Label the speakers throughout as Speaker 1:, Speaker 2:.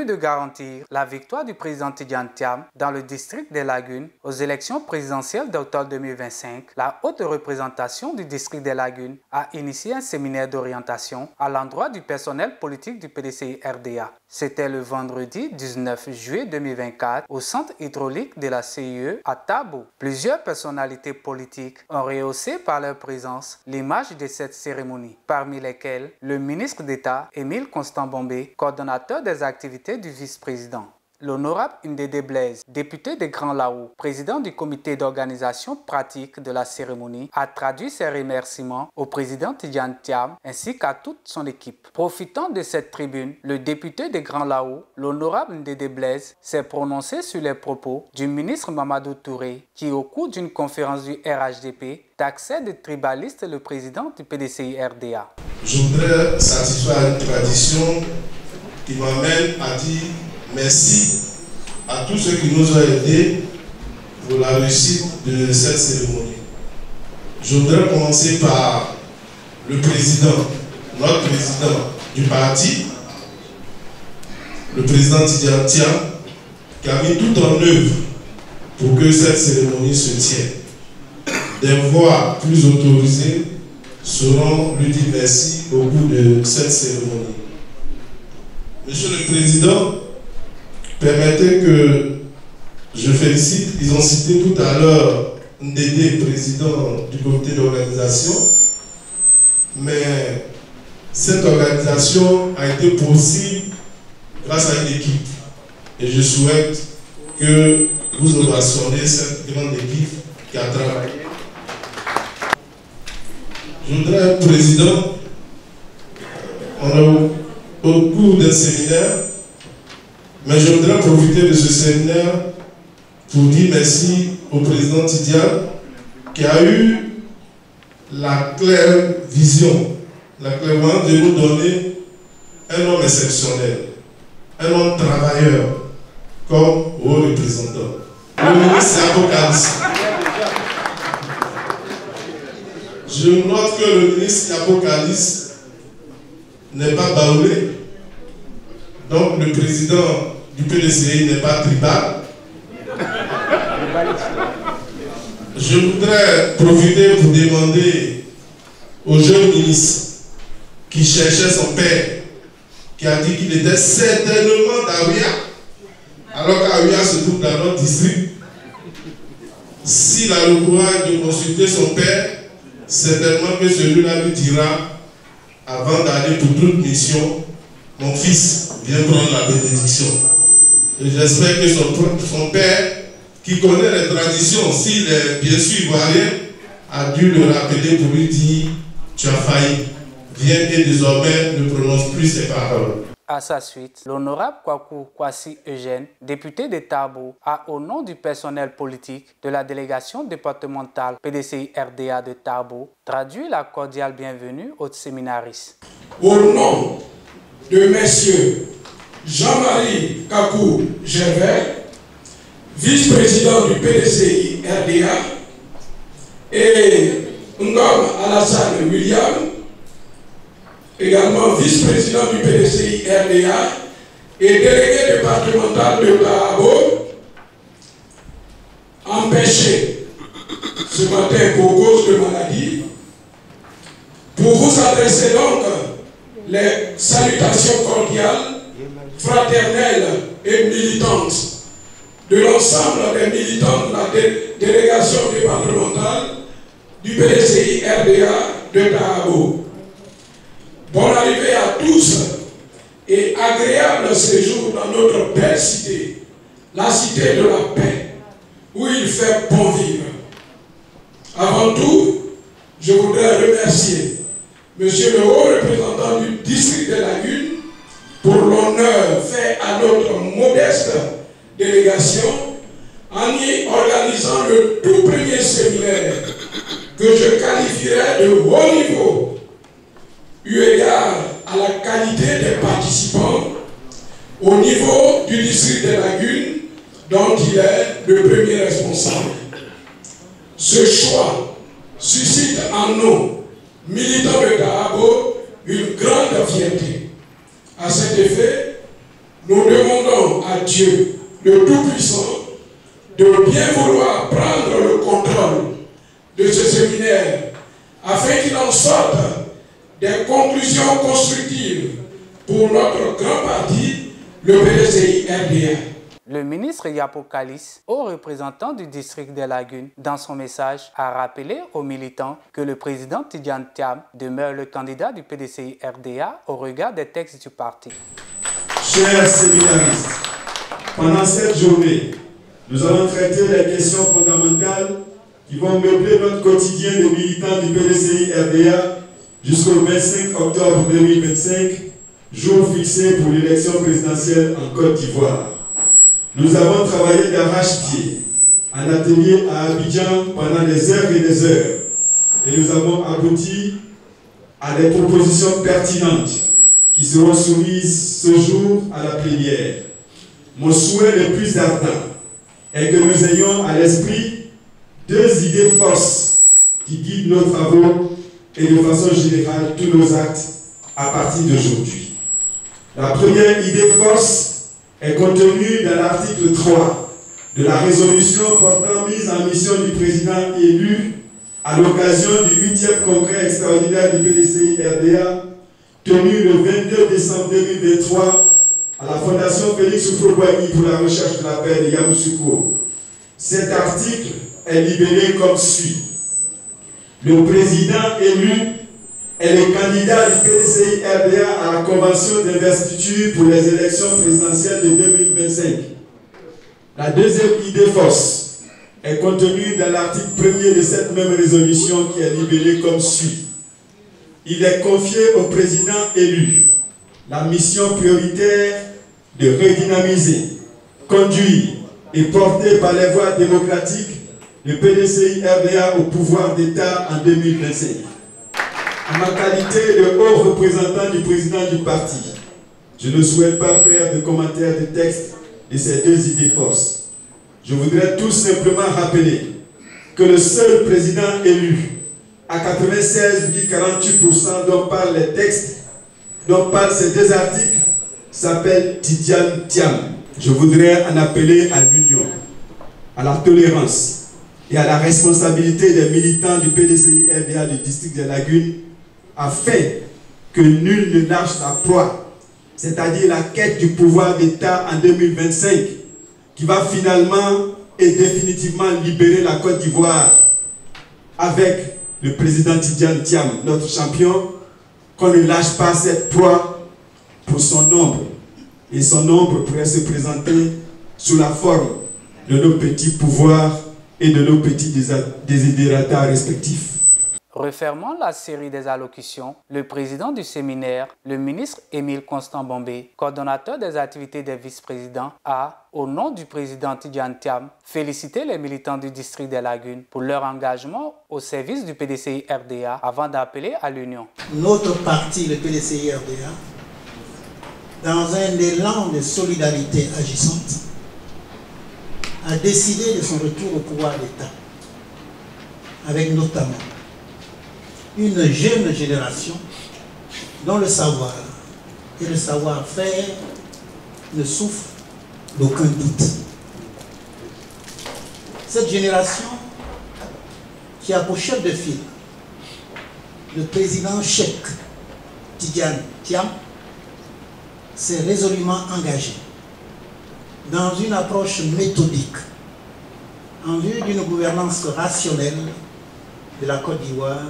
Speaker 1: de garantir la victoire du président Tidiane Thiam dans le district des Lagunes aux élections présidentielles d'octobre 2025, la haute représentation du district des Lagunes a initié un séminaire d'orientation à l'endroit du personnel politique du PDCI RDA. C'était le vendredi 19 juillet 2024 au centre hydraulique de la CIE à Tabo. Plusieurs personnalités politiques ont rehaussé par leur présence l'image de cette cérémonie, parmi lesquelles le ministre d'État Émile Constant Bombé, coordonnateur des activités du vice-président. L'honorable Ndédé Blaise, député de Grand Lao, président du comité d'organisation pratique de la cérémonie, a traduit ses remerciements au président Tidiane Thiam ainsi qu'à toute son équipe. Profitant de cette tribune, le député de Grand Lao, l'honorable Ndédé Blaise, s'est prononcé sur les propos du ministre Mamadou Touré qui, au cours d'une conférence du RHDP, taxait de tribaliste le président du PDCI RDA.
Speaker 2: Je voudrais satisfaire une tradition qui m'amène à dire merci à tous ceux qui nous ont aidés pour la réussite de cette cérémonie. Je voudrais commencer par le président, notre président du parti, le président Tidiane Thiam, qui a mis tout en œuvre pour que cette cérémonie se tienne. Des voix plus autorisées seront lui dire merci au cours de cette cérémonie. Monsieur le Président, permettez que je félicite, ils ont cité tout à l'heure Ndédé, président du comité d'organisation, mais cette organisation a été possible grâce à une équipe. Et je souhaite que vous ovationnez cette grande équipe qui a travaillé. Je voudrais, Président, on a au cours d'un séminaire, mais je voudrais profiter de ce séminaire pour dire merci au président Tidiane qui a eu la claire vision, la clairvoyance de nous donner un homme exceptionnel, un homme travailleur comme haut représentant. Le ministre Apocalypse. Je note que le ministre Apocalypse n'est pas baoulé, donc le président du PDCI n'est pas tribal. Je voudrais profiter pour demander au jeune ministre qui cherchait son père, qui a dit qu'il était certainement d'Aouya, alors qu'Aouya se trouve dans notre district. S'il a le courage de consulter son père, certainement que celui-là lui dira, avant d'aller pour toute mission, mon fils vient prendre la bénédiction. Et j'espère que son père, qui connaît les traditions, s'il est bien sûr ivoirien, a dû le rappeler pour lui dire, tu as failli, viens et désormais ne prononce plus ces paroles.
Speaker 1: À sa suite, l'honorable Kwaku Kwasi Eugène, député de Tabo, a, au nom du personnel politique de la délégation départementale PDCI RDA de Tabo, traduit la cordiale bienvenue aux séminaristes.
Speaker 3: Au nom de messieurs Jean-Marie Kakou Gervais, vice-président du PDCI RDA, et Ngom Alassane William, également vice-président du PDCI RDA et délégué départemental de Tabo, empêché ce matin pour cause de maladie, pour vous adresser donc les salutations cordiales, fraternelles et militantes de l'ensemble des militants de la délégation départementale du PDCI RDA de Tabo. Bonne arrivée à tous et agréable séjour dans notre belle cité, la cité de la paix, où il fait bon vivre. Avant tout, je voudrais remercier Monsieur le haut représentant du district des Lagunes pour l'honneur fait à notre modeste délégation en y organisant le tout premier séminaire que je qualifierais de haut niveau, eu égard à la qualité des participants au niveau du district des Lagunes dont il est le premier responsable. Ce choix suscite en nous, militants de Tabo, une grande fierté. À cet effet, nous demandons Dieu, le Tout-Puissant, de bien vouloir prendre le contrôle de ce séminaire afin qu'il en sorte des conclusions constructives pour notre grand parti, le PDCI-RDA.
Speaker 1: Le ministre Yapo Kalis, haut représentant du district des Lagunes, dans son message, a rappelé aux militants que le président Tidjane Thiam demeure le candidat du PDCI-RDA au regard des textes du parti.
Speaker 4: Chers séminaristes, pendant cette journée, nous allons traiter les questions fondamentales qui vont meubler notre quotidien de militants du PDCI-RDA jusqu'au 25 octobre 2025, jour fixé pour l'élection présidentielle en Côte d'Ivoire. Nous avons travaillé d'arrache-pied en atelier à Abidjan pendant des heures et des heures et nous avons abouti à des propositions pertinentes qui seront soumises ce jour à la plénière. Mon souhait le plus ardent est que nous ayons à l'esprit deux idées forces qui guident nos travaux et de façon générale tous nos actes à partir d'aujourd'hui. La première idée force est contenue dans l'article 3 de la résolution portant mise en mission du président élu à l'occasion du 8e congrès extraordinaire du PDCI-RDA tenu le 22 décembre 2023 à la Fondation Félix Houphouët-Boigny pour la recherche de la paix de Yamoussoukro. Cet article est libellé comme suit. Le président élu est le candidat du PDCI-RDA à la convention d'investiture pour les élections présidentielles de 2025. La deuxième idée force est contenue dans l'article 1er de cette même résolution qui est libellée comme suit. Il est confié au président élu la mission prioritaire de redynamiser, conduire et porter par les voies démocratiques le PDCI-RDA au pouvoir d'État en 2025. En ma qualité de haut représentant du président du parti, je ne souhaite pas faire de commentaires de texte de ces deux idées forces. Je voudrais tout simplement rappeler que le seul président élu à 96,48% dont parlent les textes, dont parlent ces deux articles, s'appelle Tidjane Thiam. Je voudrais en appeler à l'union, à la tolérance et à la responsabilité des militants du PDCI-RDA du district des Lagunes afin que nul ne lâche la proie, c'est-à-dire la quête du pouvoir d'État en 2025 qui va finalement et définitivement libérer la Côte d'Ivoire avec le président Tidjane Thiam, notre champion, qu'on ne lâche pas cette proie pour son nombre. Et son nombre pourrait se présenter sous la forme de nos petits pouvoirs et de nos petits désidérata respectifs.
Speaker 1: Refermant la série des allocutions, le président du séminaire, le ministre Émile Constant Bombé, coordonnateur des activités des vice-présidents, a, au nom du président Tidjane Thiam, félicité les militants du district des Lagunes pour leur engagement au service du PDCI-RDA avant d'appeler à l'union.
Speaker 5: Notre parti, le PDCI-RDA, dans un élan de solidarité agissante, a décidé de son retour au pouvoir d'État, avec notamment une jeune génération dont le savoir et le savoir-faire ne souffrent d'aucun doute. Cette génération qui a pour chef de file le président Cheikh Tidjane Thiam s'est résolument engagé dans une approche méthodique en vue d'une gouvernance rationnelle de la Côte d'Ivoire,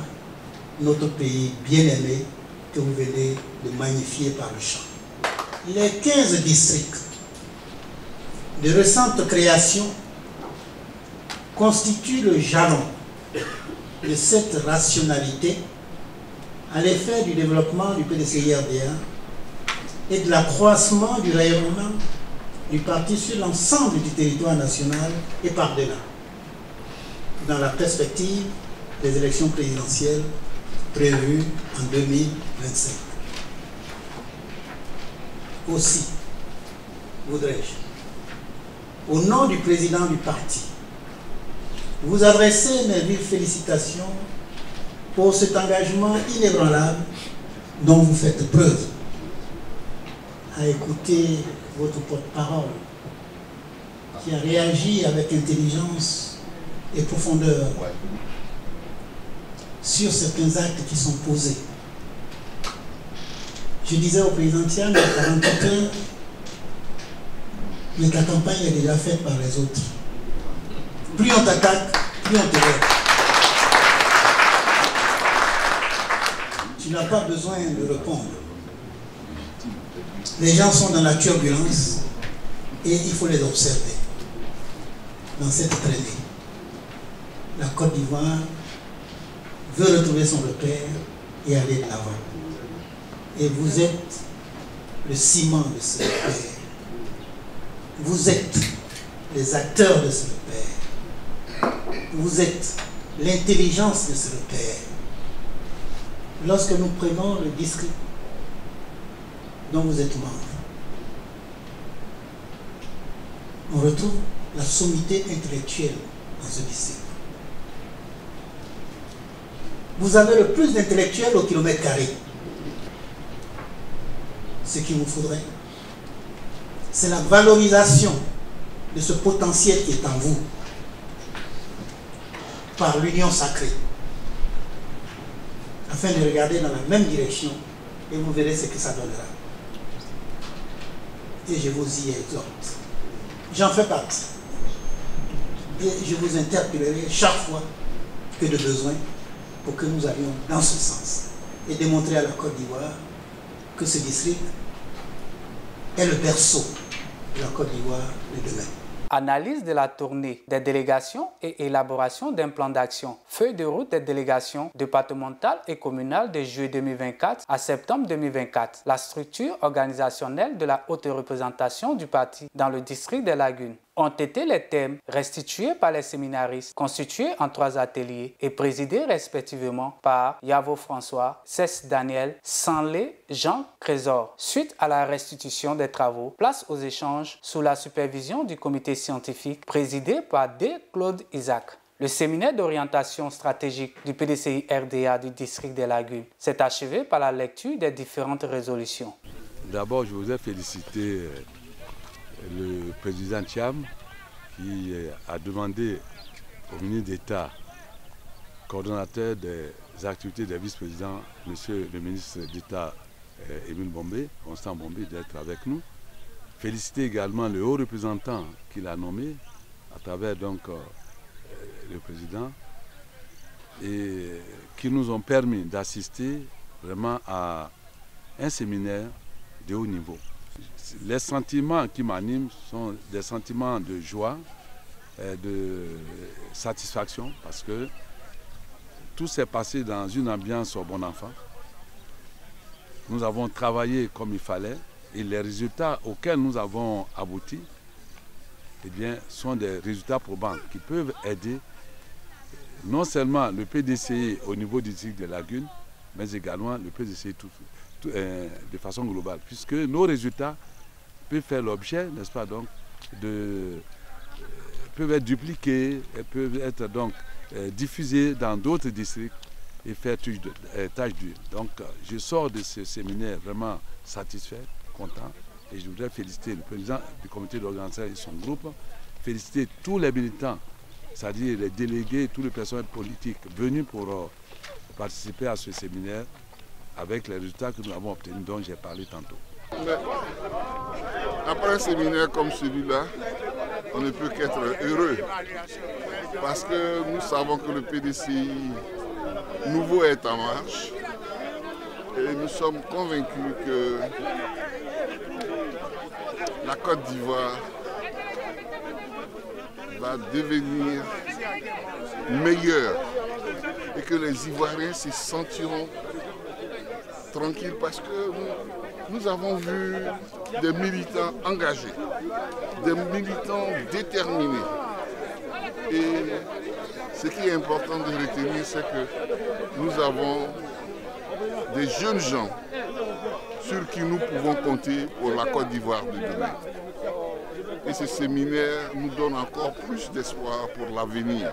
Speaker 5: notre pays bien-aimé que vous venez de magnifier par le chant. Les 15 districts de récente création constituent le jalon de cette rationalité à l'effet du développement du PDCI-RDA et de l'accroissement du rayonnement du parti sur l'ensemble du territoire national et par-delà, dans la perspective des élections présidentielles prévues en 2025. Aussi, voudrais-je, au nom du président du parti, vous adresser mes vives félicitations pour cet engagement inébranlable dont vous faites preuve à écouter votre porte-parole, qui a réagi avec intelligence et profondeur sur certains actes qui sont posés. Je disais au président Thiam, il y a 48 heures, mais la campagne est déjà faite par les autres. Plus on t'attaque, plus on te lève. Tu n'as pas besoin de répondre. Les gens sont dans la turbulence et il faut les observer. Dans cette traînée, la Côte d'Ivoire veut retrouver son repère et aller de l'avant. Et vous êtes le ciment de ce repère. Vous êtes les acteurs de ce repère. Vous êtes l'intelligence de ce repère. Lorsque nous prenons le district dont vous êtes membre, on retrouve la sommité intellectuelle dans ce district. Vous avez le plus d'intellectuels au kilomètre carré. Ce qu'il vous faudrait, c'est la valorisation de ce potentiel qui est en vous par l'union sacrée, afin de regarder dans la même direction et vous verrez ce que ça donnera. Et je vous y exhorte. J'en fais partie. Et je vous interpellerai chaque fois que de besoin pour que nous allions dans ce sens et démontrer à la Côte d'Ivoire que ce district est le berceau de la Côte d'Ivoire de demain.
Speaker 1: Analyse de la tournée des délégations et élaboration d'un plan d'action. Feuille de route des délégations départementales et communales de juillet 2024 à septembre 2024. La structure organisationnelle de la haute représentation du parti dans le district des Lagunes ont été les thèmes restitués par les séminaristes, constitués en 3 ateliers et présidés respectivement par Yavo François, Cess Daniel, Sanlé Jean Trésor. Suite à la restitution des travaux, place aux échanges sous la supervision du comité scientifique présidé par D. Claude Isaac. Le séminaire d'orientation stratégique du PDCI RDA du district des Lagunes s'est achevé par la lecture des différentes résolutions.
Speaker 6: D'abord, je voudrais féliciter le président Thiam qui a demandé au ministre d'État, coordonnateur des activités des vice-présidents, monsieur le ministre d'État Émile Bombé, Constant Bombé, d'être avec nous. Féliciter également le haut représentant qu'il a nommé à travers donc le président et qui nous ont permis d'assister vraiment à un séminaire de haut niveau. Les sentiments qui m'animent sont des sentiments de joie, de satisfaction, parce que tout s'est passé dans une ambiance au bon enfant. Nous avons travaillé comme il fallait et les résultats auxquels nous avons abouti eh bien, sont des résultats probants qui peuvent aider non seulement le PDCI au niveau du district des Lagunes, mais également le PDCI de façon globale, puisque nos résultats peuvent faire l'objet, n'est-ce pas, donc, peuvent être dupliqués, et peuvent être donc diffusés dans d'autres districts et faire tâche d'huile. Donc, je sors de ce séminaire vraiment satisfait, content, et je voudrais féliciter le président du comité d'organisation et son groupe, féliciter tous les militants, c'est-à-dire les délégués, tous les personnels politiques venus pour participer à ce séminaire avec les résultats que nous avons obtenus, dont j'ai parlé tantôt.
Speaker 7: Mais après un séminaire comme celui-là, on ne peut qu'être heureux parce que nous savons que le PDCI nouveau est en marche et nous sommes convaincus que la Côte d'Ivoire va devenir meilleure et que les Ivoiriens se sentiront tranquilles parce que nous avons vu des militants engagés, des militants déterminés. Et ce qui est important de retenir, c'est que nous avons des jeunes gens sur qui nous pouvons compter pour la Côte d'Ivoire de demain. Et ce séminaire nous donne encore plus d'espoir pour l'avenir.